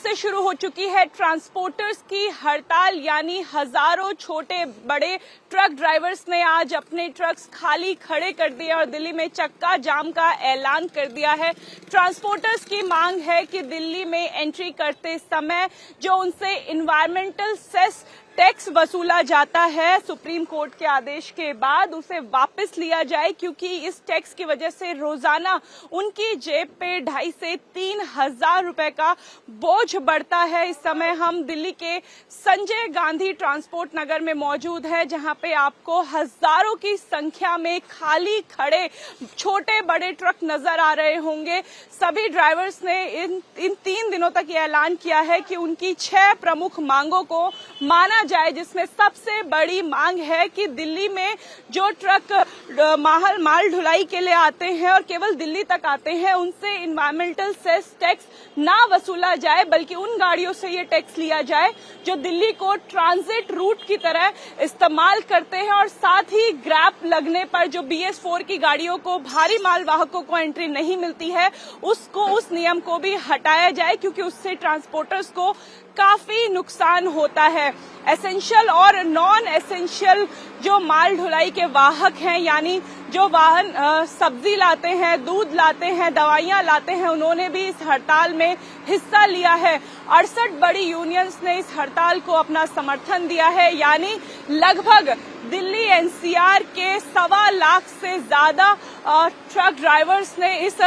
से शुरू हो चुकी है ट्रांसपोर्टर्स की हड़ताल, यानी हजारों छोटे बड़े ट्रक ड्राइवर्स ने आज अपने ट्रक्स खाली खड़े कर दिए और दिल्ली में चक्का जाम का ऐलान कर दिया है। ट्रांसपोर्टर्स की मांग है कि दिल्ली में एंट्री करते समय जो उनसे इन्वायरमेंटल सेस टैक्स वसूला जाता है सुप्रीम कोर्ट के आदेश के बाद, उसे वापस लिया जाए, क्योंकि इस टैक्स की वजह से रोजाना उनकी जेब पे 2,500 से 3,000 रुपए का बोझ बढ़ता है। इस समय हम दिल्ली के संजय गांधी ट्रांसपोर्ट नगर में मौजूद है, जहां पे आपको हजारों की संख्या में खाली खड़े छोटे बड़े ट्रक नजर आ रहे होंगे। सभी ड्राइवर्स ने इन 3 दिनों तक ये ऐलान किया है कि उनकी 6 प्रमुख मांगों को माना जाए, जिसमें सबसे बड़ी मांग है कि दिल्ली में जो ट्रक माल ढुलाई के लिए आते हैं और केवल दिल्ली तक आते हैं, उनसे इन्वायरमेंटल सेस टैक्स ना वसूला जाए, बल्कि उन गाड़ियों से ये टैक्स लिया जाए जो दिल्ली को ट्रांजिट रूट की तरह इस्तेमाल करते हैं। और साथ ही ग्रैप लगने पर जो BS4 की गाड़ियों को, भारी माल वाहकों को एंट्री नहीं मिलती है, उस नियम को भी हटाया जाए, क्योंकि उससे ट्रांसपोर्टर्स को काफी नुकसान होता है। एसेंशियल और नॉन एसेंशियल जो माल ढुलाई के वाहक हैं, यानी जो वाहन सब्जी लाते हैं, दूध लाते हैं, दवाइयां लाते हैं, उन्होंने भी इस हड़ताल में हिस्सा लिया है। 68 बड़ी यूनियंस ने इस हड़ताल को अपना समर्थन दिया है, यानी लगभग दिल्ली NCR के 1.25 लाख से ज्यादा ट्रक ड्राइवर्स ने इस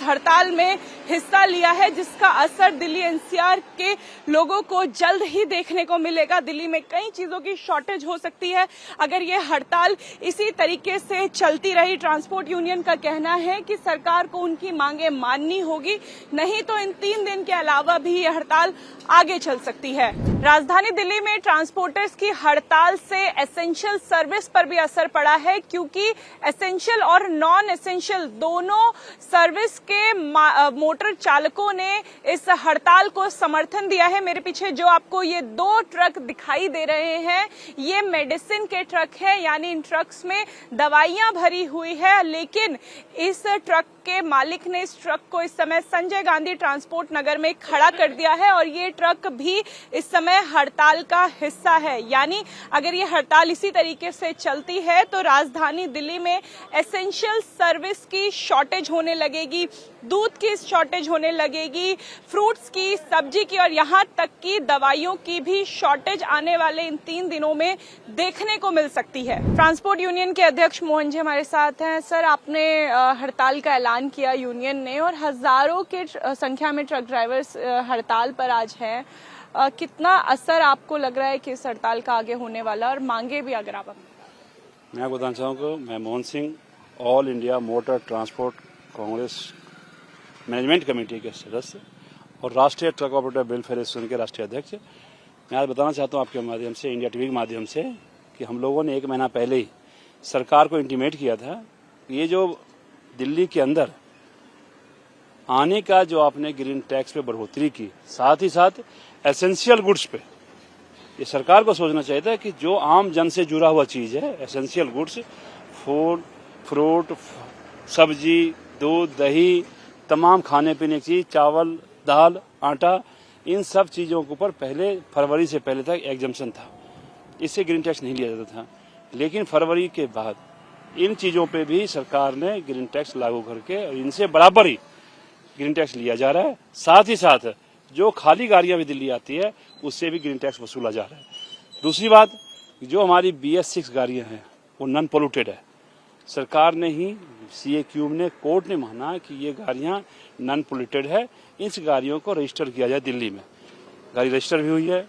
हड़ताल में हिस्सा लिया है, जिसका असर दिल्ली NCR के लोगों को जल्द ही देखने को मिलेगा। दिल्ली में कई चीजों की शॉर्टेज हो सकती है अगर ये हड़ताल इसी तरीके से चलती रही। ट्रांसपोर्ट यूनियन का कहना है कि सरकार को उनकी मांगे माननी होगी, नहीं तो इन 3 दिन के अलावा भी ये हड़ताल आगे चल सकती है। राजधानी दिल्ली में ट्रांसपोर्टर्स की हड़ताल से एसेंशियल सर्विस पर भी असर पड़ा है, क्योंकि एसेंशियल और नॉन एसेंशियल दोनों सर्विस के मोटर चालकों ने इस हड़ताल को समर्थन दिया है। मेरे पीछे जो आपको ये 2 ट्रक दिखाई दे रहे हैं, ये मेडिसिन के ट्रक हैं, यानी इन ट्रक्स में दवाइयां भरी हुई है, लेकिन इस ट्रक के मालिक ने इस ट्रक को इस समय संजय गांधी ट्रांसपोर्ट नगर में खड़ा कर दिया है और ये ट्रक भी इस समय हड़ताल का हिस्सा है। यानी अगर ये हड़ताल इसी तरीके से चलती है तो राजधानी दिल्ली में एसेंशियल सर्विस की शॉर्टेज होने लगेगी, दूध की शॉर्टेज होने लगेगी, फ्रूट्स की, सब्जी की और यहाँ तक कि दवाइयों की भी शॉर्टेज आने वाले इन 3 दिनों में देखने को मिल सकती है। ट्रांसपोर्ट यूनियन के अध्यक्ष मोहन जी हमारे साथ हैं। सर, आपने हड़ताल का ऐलान किया यूनियन ने और हजारों के संख्या में ट्रक ड्राइवर्स हड़ताल पर आज हैं। कितना असर आपको लग रहा है कि इस हड़ताल का आगे होने वाला, और मांगे भी अगर आप? मैं बताना चाहूँगा, मैं Mohan Singh, all India motor transport Congress management committee के सदस्य और राष्ट्रीय ट्रक ऑपरेटर वेलफेयर एसोसिएशन के राष्ट्रीय अध्यक्ष। मैं आज बताना चाहता हूँ आपके माध्यम से, इंडिया टीवी के माध्यम से, कि हम लोगों ने 1 महीना पहले ही सरकार को इंटीमेट किया था कि ये जो दिल्ली के अंदर आने का जो आपने ग्रीन टैक्स पे बढ़ोतरी की, साथ ही साथ एसेंशियल गुड्स पे, ये सरकार को सोचना चाहिए था कि जो आम जन से जुड़ा हुआ चीज है, एसेंशियल गुड्स, फूड, फ्रूट, सब्जी, दूध, दही, तमाम खाने पीने की चीज, चावल, दाल, आटा, इन सब चीजों के ऊपर पहले फरवरी से पहले तक एग्जम्पशन था, इससे ग्रीन टैक्स नहीं लिया जाता था। लेकिन फरवरी के बाद इन चीजों पे भी सरकार ने ग्रीन टैक्स लागू करके और इनसे बराबर ही ग्रीन टैक्स लिया जा रहा है। साथ ही साथ जो खाली गाड़ियां भी दिल्ली आती है उससे भी ग्रीन टैक्स वसूला जा रहा है। दूसरी बात, जो हमारी BS6 गाड़ियां हैं वो नॉन पोल्यूटेड है। सरकार ने ही, CA क्यूब ने, कोर्ट ने माना कि ये गाड़ियां नॉन पोल्यूटेड है, इस गाड़ियों को रजिस्टर किया जाए। दिल्ली में गाड़ी रजिस्टर भी हुई है,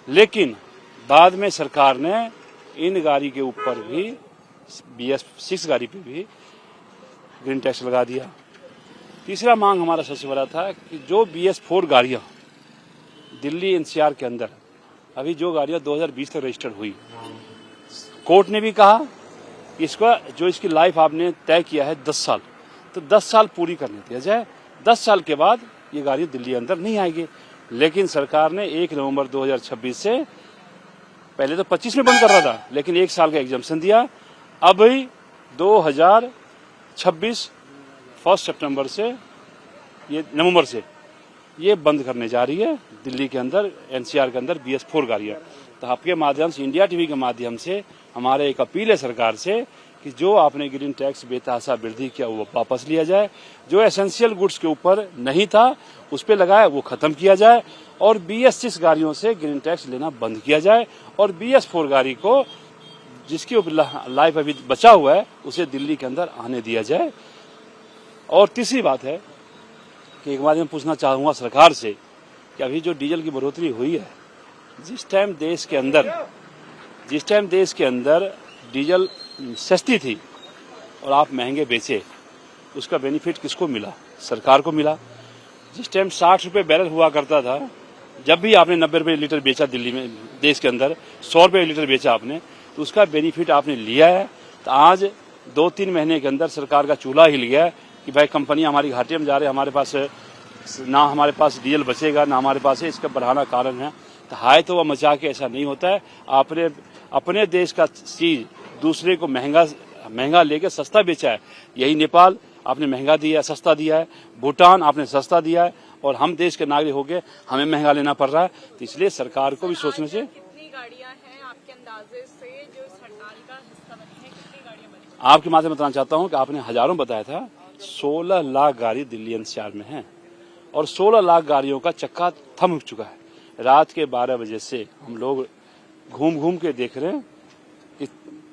लेकिन बाद में सरकार ने इन गाड़ी के ऊपर भी, BS6 गाड़ी पे भी ग्रीन टैक्स लगा दिया। तीसरा मांग हमारा सबसे बड़ा था कि जो BS4 गाड़ियां दिल्ली NCR के अंदर, अभी जो गाड़ियां 2020 तक रजिस्टर्ड हुई, कोर्ट ने भी कहा इसका जो इसकी लाइफ आपने तय किया है 10 साल, तो 10 साल पूरी करने दिया जाए। 10 साल के बाद ये गाड़ी दिल्ली अंदर नहीं आएगी। लेकिन सरकार ने 1 नवंबर 2026 से, पहले तो 25 में बंद कर रहा था, लेकिन 1 साल का एग्जम्पशन दिया। अभी 2026 1 सितंबर से, ये नवंबर से ये बंद करने जा रही है दिल्ली के अंदर, एनसीआर के अंदर BS4 गाड़ियाँ। तो आपके माध्यम से, इंडिया टीवी के माध्यम से हमारे एक अपील है सरकार से कि जो आपने ग्रीन टैक्स बेतहाशा वृद्धि किया वो वापस लिया जाए, जो एसेंशियल गुड्स के ऊपर नहीं था उस पर लगाया वो खत्म किया जाए, और BS6 गाड़ियों से ग्रीन टैक्स लेना बंद किया जाए, और BS4 गाड़ी को जिसकी लाइफ अभी बचा हुआ है उसे दिल्ली के अंदर आने दिया जाए। और तीसरी बात है कि एक बात मैं पूछना चाहूँगा सरकार से कि अभी जो डीजल की बढ़ोतरी हुई है, जिस टाइम देश के अंदर डीजल सस्ती थी और आप महंगे बेचे, उसका बेनिफिट किसको मिला? सरकार को मिला। जिस टाइम 60 रुपये बैरल हुआ करता था, जब भी आपने 90 रुपये लीटर बेचा दिल्ली में, देश के अंदर 100 रुपये लीटर बेचा आपने, तो उसका बेनिफिट आपने लिया है। तो आज 2-3 महीने के अंदर सरकार का चूल्हा हिल गया है कि भाई कंपनियां हमारी घाटे में जा रही है, हमारे पास डीजल बचेगा ना हमारे पास है, इसका बढ़ाना कारण है। तो हाय तो वह मचा के ऐसा नहीं होता है। आपने अपने देश का चीज दूसरे को महंगा लेके सस्ता बेचा है। यही नेपाल आपने महंगा दिया है, सस्ता दिया है, भूटान आपने सस्ता दिया है, और हम देश के नागरिक होके हमें महंगा लेना पड़ रहा है। तो इसलिए सरकार को भी सोचने से। कितनी गाड़ियां हैं आपके अंदाजे से जो इस हड़ताल का हिस्सा बनी है? कितनी गाड़ियां बनी? आपके माध्यम बताना चाहता हूं कि आपने हजारों बताया था, 16 लाख गाड़ी दिल्ली एनसीआर में है, और 16 लाख गाड़ियों का चक्का थम चुका है। रात के 12 बजे से हम लोग घूम के देख रहे हैं कि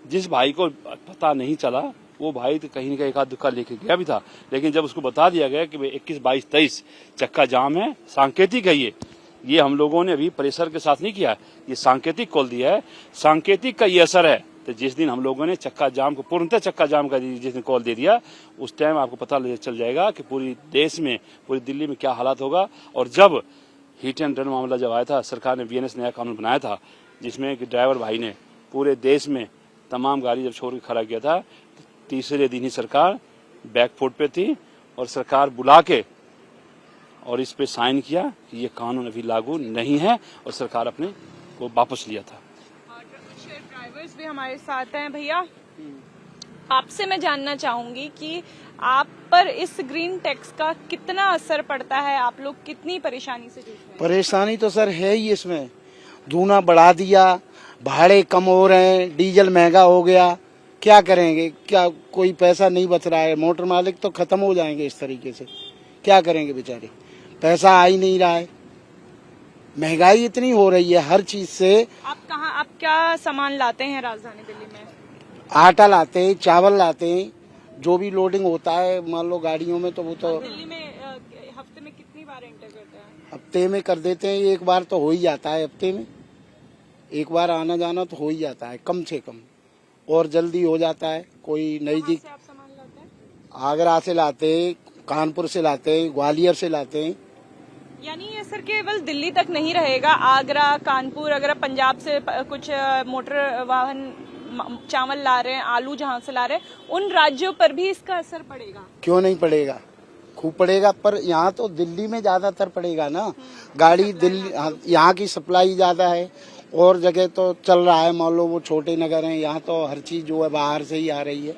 जिस भाई को पता नहीं चला वो भाई तो कहीं न कहीं एकाध दुक्का लेके गया भी था, लेकिन जब उसको बता दिया गया कि 21, 22, 23 चक्का जाम है, सांकेतिक है ये हम लोगों ने अभी प्रेशर के साथ नहीं किया, ये सांकेतिक कॉल दिया है, सांकेतिक का ये असर है। तो जिस दिन हम लोगों ने चक्का जाम को पूर्णतः चक्का जाम का जिस दिन कॉल दे दिया, उस टाइम आपको पता चल जाएगा कि पूरी देश में, पूरी दिल्ली में क्या हालात होगा। और जब हिट एंड रन मामला जब आया था, सरकार ने BNS नया कानून बनाया था जिसमें कि ड्राइवर भाई ने पूरे देश में तमाम गाड़ी जब छोड़ के खड़ा किया था, तो तीसरे दिन ही सरकार बैकफुट पे थी, और सरकार बुला के और इस पे साइन किया कि ये कानून अभी लागू नहीं है, और सरकार अपने को वापस लिया था। कुछ ड्राइवर्स भी हमारे साथ हैं। भैया, आपसे मैं जानना चाहूंगी कि आप पर इस ग्रीन टैक्स का कितना असर पड़ता है? आप लोग कितनी परेशानी से जूझ रहे हैं? परेशानी तो सर है ही, इसमें दूना बढ़ा दिया, भाड़े कम हो रहे हैं, डीजल महंगा हो गया, क्या करेंगे? क्या कोई पैसा नहीं बच रहा है, मोटर मालिक तो खत्म हो जाएंगे इस तरीके से, क्या करेंगे बेचारे? पैसा आ ही नहीं रहा है, महंगाई इतनी हो रही है हर चीज से। आप क्या सामान लाते हैं राजधानी दिल्ली में? आटा लाते हैं, चावल लाते हैं, जो भी लोडिंग होता है मान लो गाड़ियों में, तो वो तो दिल्ली में हफ्ते में कितनी बार एंटर करते हैं? हफ्ते में कर देते हैं, एक बार तो हो ही जाता है, हफ्ते में एक बार आना जाना तो हो ही जाता है कम से कम, और जल्दी हो जाता है। कोई नजदीक कहाँ से आप सामान लाते हैं? आगरा से लाते हैं, कानपुर से लाते हैं, ग्वालियर से लाते हैं। यानी ये सर केवल दिल्ली तक नहीं रहेगा, आगरा, कानपुर, अगर पंजाब से कुछ मोटर वाहन चावल ला रहे हैं, आलू जहाँ से ला रहे हैं, उन राज्यों पर भी इसका असर पड़ेगा? क्यों नहीं पड़ेगा, खूब पड़ेगा, पर यहाँ तो दिल्ली में ज्यादातर पड़ेगा ना। गाड़ी दिल्ली, यहाँ की सप्लाई ज्यादा है, और जगह तो चल रहा है, मान लो वो छोटे नगर हैं, यहाँ तो हर चीज जो है बाहर से ही आ रही है,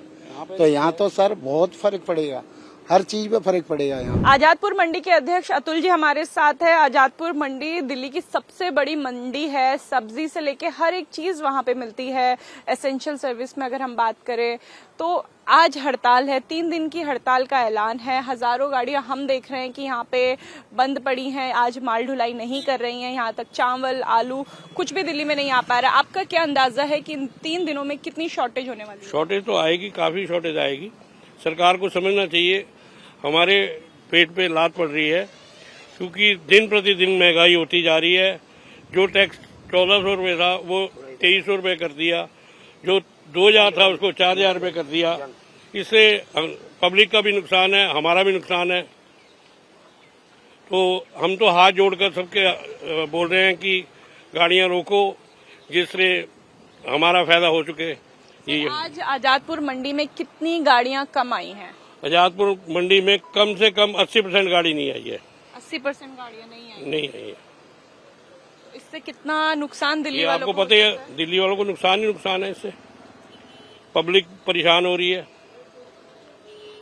तो यहाँ तो सर बहुत फर्क पड़ेगा, हर चीज पे फर्क पड़ेगा यहाँ। आजादपुर मंडी के अध्यक्ष अतुल जी हमारे साथ है। आजादपुर मंडी दिल्ली की सबसे बड़ी मंडी है, सब्जी से लेके हर एक चीज वहां पे मिलती है। एसेंशियल सर्विस में अगर हम बात करें तो आज हड़ताल है, 3 दिन की हड़ताल का ऐलान है। हजारों गाड़ियां हम देख रहे हैं कि यहाँ पे बंद पड़ी हैं, आज माल ढुलाई नहीं कर रही हैं। यहाँ तक चावल, आलू कुछ भी दिल्ली में नहीं आ पा रहा। आपका क्या अंदाजा है कि इन 3 दिनों में कितनी शॉर्टेज होने वाली है? शॉर्टेज तो आएगी, काफी शॉर्टेज आएगी। सरकार को समझना चाहिए हमारे पेट पे लात पड़ रही है, क्योंकि दिन प्रतिदिन महंगाई होती जा रही है। जो टैक्स 1400 रुपये था वो 2300 रुपये कर दिया, जो 2000 था उसको 4000 रुपये कर दिया। इससे पब्लिक का भी नुकसान है, हमारा भी नुकसान है। तो हम तो हाथ जोड़कर सबके बोल रहे हैं कि गाड़ियां रोको, जिससे हमारा फायदा हो चुके। ये आज आजादपुर मंडी में कितनी गाड़ियां कम आई हैं? आजादपुर मंडी में कम से कम 80% गाड़ी नहीं आई है। 80% गाड़ियां नहीं आई है। इससे कितना नुकसान दिल्ली वालों को पता है, दिल्ली वालों को नुकसान ही नुकसान है। इससे पब्लिक परेशान हो रही है।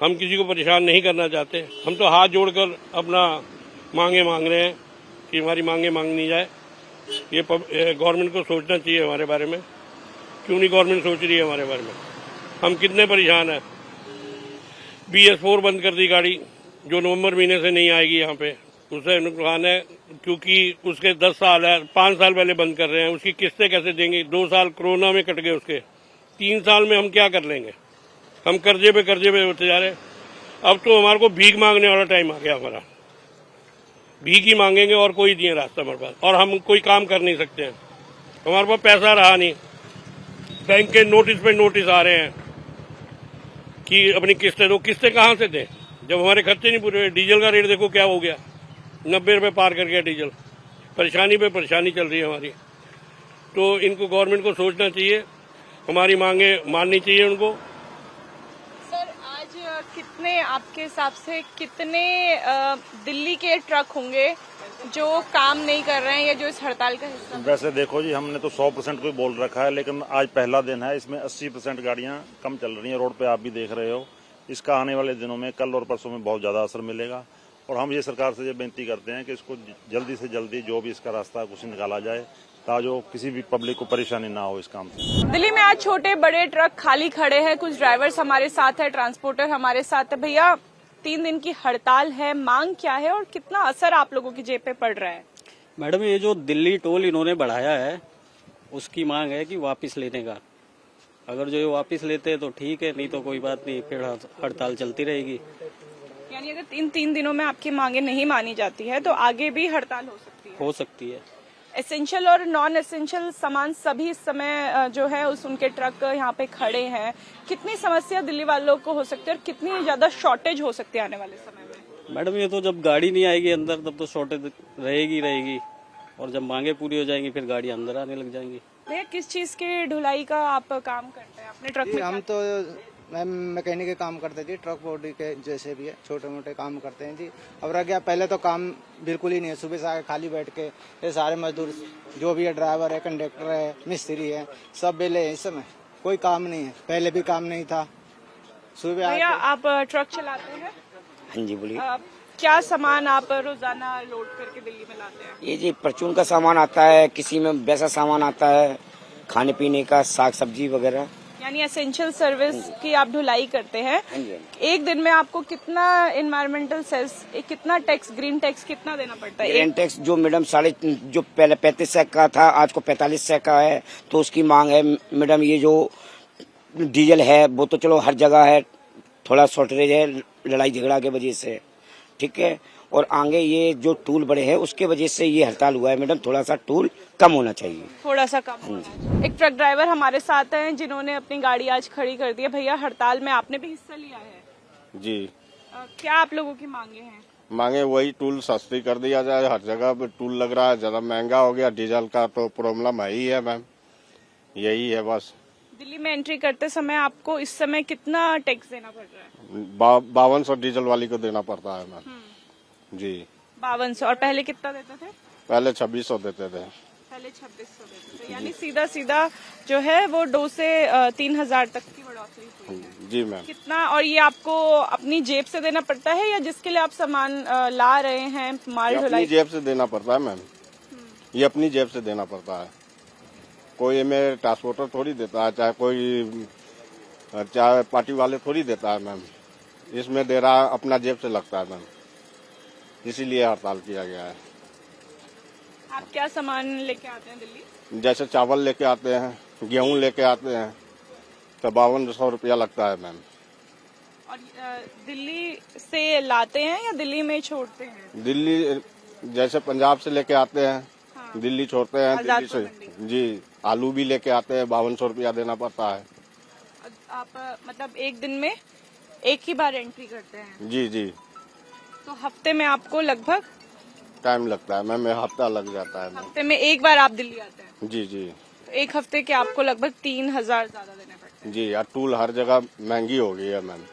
हम किसी को परेशान नहीं करना चाहते। हम तो हाथ जोड़कर अपना मांगे मांग रहे हैं कि हमारी मांगे मांगनी जाए। ये गवर्नमेंट को सोचना चाहिए हमारे बारे में। क्यों नहीं गवर्नमेंट सोच रही है हमारे बारे में? हम कितने परेशान हैं। BS4 बंद कर दी गाड़ी, जो नवंबर महीने से नहीं आएगी यहाँ पे। उससे नुकसान है क्योंकि उसके 10 साल है, 5 साल पहले बंद कर रहे हैं। उसकी किस्तें कैसे देंगे? 2 साल कोरोना में कट गए उसके। 3 साल में हम क्या कर लेंगे? हम कर्जे पे होते जा रहे हैं। अब तो हमारे को भीख मांगने वाला टाइम आ गया हमारा। भीख ही मांगेंगे और कोई नहीं है रास्ता हमारे पास, और हम कोई काम कर नहीं सकते हैं। हमारे पास पैसा रहा नहीं। बैंक के नोटिस पे नोटिस आ रहे हैं कि अपनी किस्तें दो। किस्तें कहाँ से दें जब हमारे खर्चे नहीं पूरे हुए? डीजल का रेट देखो क्या हो गया, 90 रुपये पार कर गया डीजल। परेशानी पे परेशानी चल रही है हमारी। तो इनको गवर्नमेंट को सोचना चाहिए, हमारी मांगे माननी चाहिए उनको। सर, आज कितने आपके हिसाब से कितने दिल्ली के ट्रक होंगे जो काम नहीं कर रहे हैं या जो इस हड़ताल का हिस्सा? वैसे देखो जी, हमने तो 100% को बोल रखा है, लेकिन आज पहला दिन है, इसमें 80% गाड़ियां कम चल रही हैं रोड पे। आप भी देख रहे हो। इसका आने वाले दिनों में, कल और परसों में बहुत ज्यादा असर मिलेगा। और हम ये सरकार से ये बेनती करते हैं कि इसको जल्दी से जल्दी जो भी इसका रास्ता है कुछ निकाला जाए, ताकि किसी भी पब्लिक को परेशानी ना हो इस काम से। दिल्ली में आज छोटे बड़े ट्रक खाली खड़े हैं। कुछ ड्राइवर्स हमारे साथ है, ट्रांसपोर्टर हमारे साथ है। भैया, 3 दिन की हड़ताल है, मांग क्या है और कितना असर आप लोगों की जेब पे पड़ रहा है? मैडम, ये जो दिल्ली टोल इन्होंने बढ़ाया है, उसकी मांग है कि वापस लेने का। अगर जो ये वापस लेते हैं तो ठीक है, नहीं तो कोई बात नहीं, फिर हड़ताल चलती रहेगी। यानी अगर 3 दिनों में आपकी मांगे नहीं मानी जाती है तो आगे भी हड़ताल हो सकती है? हो सकती है। एसेंशियल और नॉन एसेंशियल सामान सभी इस समय जो है उनके ट्रक यहाँ पे खड़े हैं। कितनी समस्या दिल्ली वालों को हो सकती है और कितनी ज्यादा शॉर्टेज हो सकती है आने वाले समय में? मैडम, ये तो जब गाड़ी नहीं आएगी अंदर तब तो शॉर्टेज रहेगी, और जब मांगे पूरी हो जाएंगी फिर गाड़ी अंदर आने लग जाएंगी। भैया, किस चीज की ढुलाई का आप काम करते हैं अपने ट्रक में? हम तो मैम मैकेनिक के काम करते जी, ट्रक बॉडी के जैसे भी है, छोटे मोटे काम करते हैं जी। अब रह गया, पहले तो काम बिल्कुल ही नहीं है। सुबह से आके खाली बैठ के ये सारे मजदूर जो भी है, ड्राइवर है, कंडक्टर है, मिस्त्री है, सब बेले हैं। इस समय कोई काम नहीं है, पहले भी काम नहीं था। सुबह भैया, आप ट्रक चलाते हैं? हाँ जी, बोलिए। क्या सामान आप रोजाना लोड करके दिल्ली में लाते हैं? ये जी परचून का सामान आता है, किसी में वैसा सामान आता है, खाने पीने का, साग सब्जी वगैरह। यानी एसेंशियल सर्विस की आप ढुलाई करते हैं। हाँ जी। एक दिन में आपको कितना एनवायरमेंटल सेस, कितना टैक्स, ग्रीन टैक्स कितना देना पड़ता है? ग्रीन टैक्स जो मैडम जो पहले 35 का था, आज को 45 का है। तो उसकी मांग है मैडम, ये जो डीजल है वो तो चलो हर जगह है, थोड़ा शॉर्टेज है लड़ाई झगड़ा के वजह से, ठीक है। और आगे ये जो टूल बढ़े हैं उसके वजह से ये हड़ताल हुआ है मैडम। थोड़ा सा टूल कम होना चाहिए, थोड़ा सा कम होना चाहिए। एक ट्रक ड्राइवर हमारे साथ हैं जिन्होंने अपनी गाड़ी आज खड़ी कर दी है। भैया, हड़ताल में आपने भी हिस्सा लिया है जी। क्या आप लोगों की मांगे हैं? मांगे वही, टूल सस्ती कर दिया जाए। हर जगह पे टूल लग रहा है, ज्यादा महंगा हो गया। डीजल का तो प्रॉब्लम है ही है मैम, यही है बस। दिल्ली में एंट्री करते समय आपको इस समय कितना टैक्स देना पड़ रहा है? 5200 डीजल वाली को देना पड़ता है मैम जी। 5200। और पहले कितना देते थे? पहले 2600 देते थे। पहले 2600 देते थे। यानी सीधा सीधा जो है वो 2 से 3000 तक की बढ़ोतरी हुई है। जी मैम। कितना? और ये आपको अपनी जेब से देना पड़ता है या जिसके लिए आप सामान ला रहे हैं, माल अपनी ढुलाई? जेब से देना पड़ता है मैम, ये अपनी जेब से देना पड़ता है। कोई मेरे ट्रांसपोर्टर थोड़ी देता है, चाहे पार्टी वाले थोड़ी देता है मैम। इसमें दे रहा अपना जेब से लगता है मैम, इसीलिए हड़ताल किया गया है। आप क्या सामान लेके आते हैं दिल्ली? जैसे चावल लेके आते हैं, गेहूं लेके आते हैं, तो 5200 रुपया लगता है मैम। और दिल्ली से लाते हैं या दिल्ली में छोड़ते हैं? दिल्ली जैसे पंजाब से लेके आते हैं, हाँ। दिल्ली छोड़ते हैं। दिल्ली से जी आलू भी लेके आते हैं, 5200 रुपया देना पड़ता है। आप मतलब एक दिन में एक ही बार एंट्री करते हैं? जी जी। तो हफ्ते में आपको लगभग टाइम लगता है मैम, हफ्ता लग जाता है मैम। हफ्ते में एक बार आप दिल्ली आते हैं? जी जी। तो एक हफ्ते के आपको लगभग 3000 ज्यादा देने पड़ते हैं? जी, यार टूल हर जगह महंगी हो गई है मैम।